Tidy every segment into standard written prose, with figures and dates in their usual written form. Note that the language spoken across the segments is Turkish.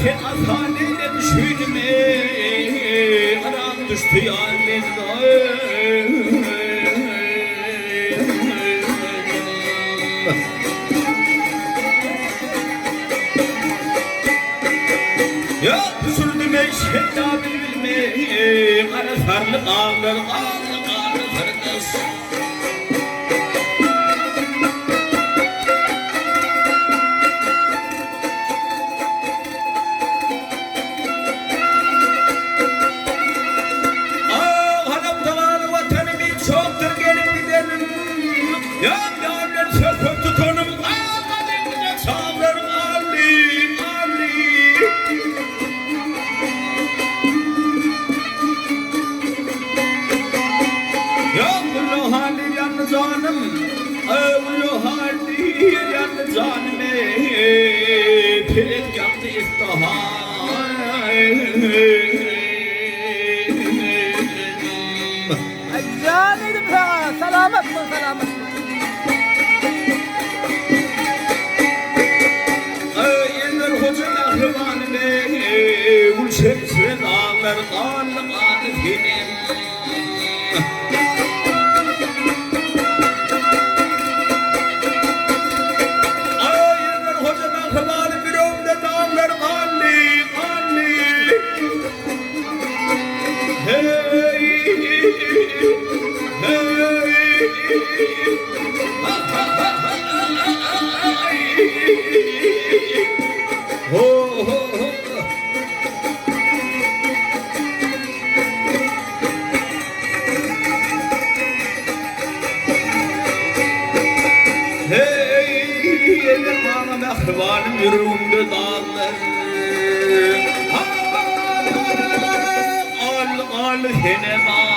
Sen asaneyle düşürdüm Aram düştü yârin Ya sürdüm eşhedda bilme Kara sarlı ağlar sarıkız Yârlar söküp tutanım ağabeyimle çağlarım Ali Ya bu hali yanı canım Bu hali yanı canım Piret yaptı istihar Canım sana selamet mi selamet mi? Ulşemsire dağlar dağlı benim Ayırlar hocadan kıvanı bir ömde dağlar Ali Hey Ho ho ho Mehribanım yürüğümde dağlar Al henema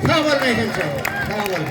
Sağ olun efendim. Sağ olun.